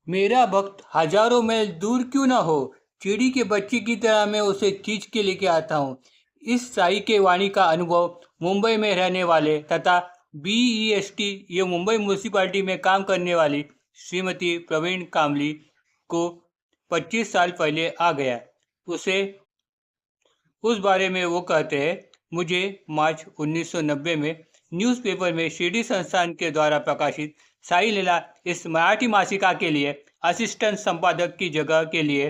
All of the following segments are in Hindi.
मेरा भक्त हजारों मील दूर क्यों ना हो, चिड़ी के बच्चे की तरह मैं उसे खींच के लेके आता हूँ। इस साई के वाणी का अनुभव मुंबई में रहने वाले तथा BEST ये मुंबई म्यूनिसिपैलिटी में काम करने वाली श्रीमती प्रवीण कामली को 25 साल पहले आ गया। उस बारे में वो कहते हैं, मुझे मार्च 1990 में न्यूज़पेपर में शिरडी संस्थान के द्वारा प्रकाशित साई लीला इस मराठी मासिका के लिए असिस्टेंट संपादक की जगह के लिए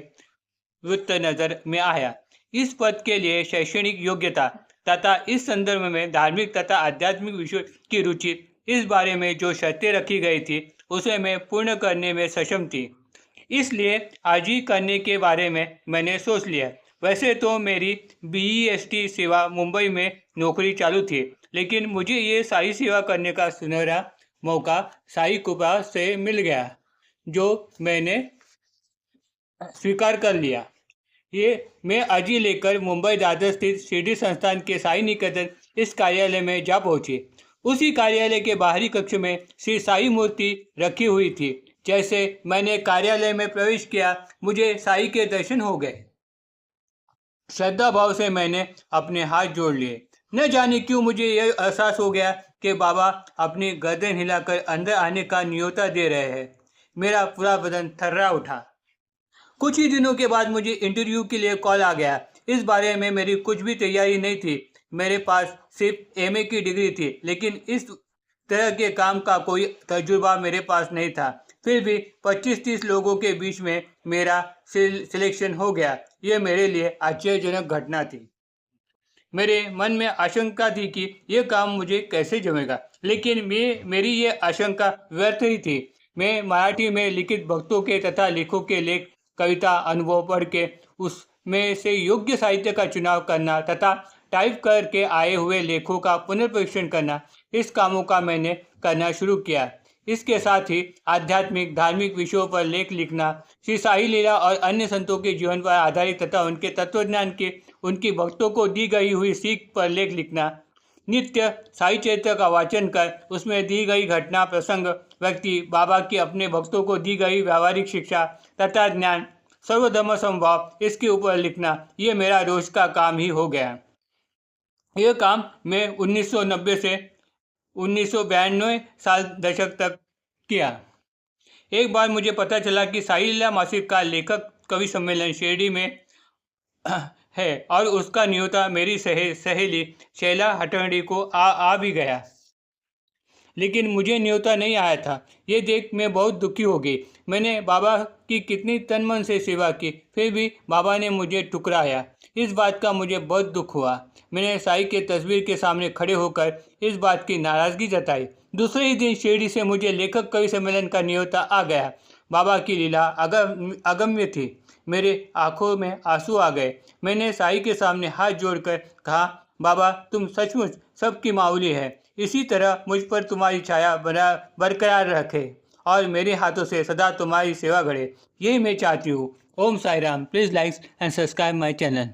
वृत्त नज़र में आया। इस पद के लिए शैक्षणिक योग्यता तथा इस संदर्भ में धार्मिक तथा आध्यात्मिक विषय की रुचि, इस बारे में जो शर्तें रखी गई थी उसे मैं पूर्ण करने में सक्षम थी। इसलिए आज ही करने के बारे में मैंने सोच लिया। वैसे तो मेरी BEST सेवा मुंबई में नौकरी चालू थी, लेकिन मुझे ये साई सेवा करने का सुनहरा मौका साई कृपा से मिल गया, जो मैंने स्वीकार कर लिया। ये मैं अर्जी लेकर मुंबई दादर स्थित शिरडी संस्थान के साई निकेतन इस कार्यालय में जा पहुंची। उसी कार्यालय के बाहरी कक्ष में श्री साई मूर्ति रखी हुई थी। जैसे मैंने कार्यालय में प्रवेश किया, मुझे साई के दर्शन हो गए। श्रद्धा भाव से मैंने अपने हाथ जोड़ लिए। न जाने क्यों मुझे यह एहसास हो गया कि बाबा अपनी गर्दन हिलाकर अंदर आने का न्योता दे रहे हैं। मेरा पूरा बदन थर्रा उठा। कुछ ही दिनों के बाद मुझे इंटरव्यू के लिए कॉल आ गया। इस बारे में मेरी कुछ भी तैयारी नहीं थी। मेरे पास सिर्फ MA की डिग्री थी, लेकिन इस तरह के काम का कोई तजुर्बा मेरे पास नहीं था। फिर भी 25-30 लोगों के बीच में मेरा सिलेक्शन हो गया। यह मेरे लिए आश्चर्यजनक घटना थी। मेरे मन में आशंका थी कि यह काम मुझे कैसे जमेगा, लेकिन मेरी ये आशंका व्यर्थ ही थी। मैं मराठी में लिखित भक्तों के तथा लेखों के लेख, कविता, अनुभव पढ़ के उसमें से योग्य साहित्य का चुनाव करना तथा टाइप करके आए हुए लेखों का पुनर्परीक्षण करना, इस कामों का मैंने करना शुरू किया। इसके साथ ही आध्यात्मिक धार्मिक विषयों पर लेख लिखना, श्री साई लीला और अन्य संतों के जीवन पर आधारित तथा उनके तत्वज्ञान के उनकी भक्तों को दी गई हुई सीख पर लेख लिखना, नित्य साई चरित्र का वाचन कर उसमें दी गई घटना, प्रसंग, व्यक्ति, बाबा की अपने भक्तों को दी गई व्यावहारिक शिक्षा तथा ज्ञान, सर्वधर्म समभाव, इसके ऊपर लिखना, ये मेरा रोज का काम ही हो गया। यह काम मैं 1990 से 1992 साल दशक तक किया। एक बार मुझे पता चला कि साई लीला मासिक का लेखक कवि सम्मेलन शिरडी में है और उसका न्योता मेरी सहेली शैला हटंडी को आ भी गया, लेकिन मुझे न्योता नहीं आया था। ये देख मैं बहुत दुखी हो गई। मैंने बाबा की कितनी तन मन से सेवा की, फिर भी बाबा ने मुझे ठुकराया। इस बात का मुझे बहुत दुख हुआ। मैंने साई के तस्वीर के सामने खड़े होकर इस बात की नाराज़गी जताई। दूसरे ही दिन शिरडी से मुझे लेखक कवि सम्मेलन का न्योता आ गया। बाबा की लीला अगम्य थी। मेरे आंखों में आंसू आ गए। मैंने साई के सामने हाथ जोड़कर कहा, बाबा तुम सचमुच सबकी माऊली है। इसी तरह मुझ पर तुम्हारी छाया बरकरार रखे और मेरे हाथों से सदा तुम्हारी सेवा घड़े, यही मैं चाहती हूँ। Om Sai Ram. Please like and subscribe my channel.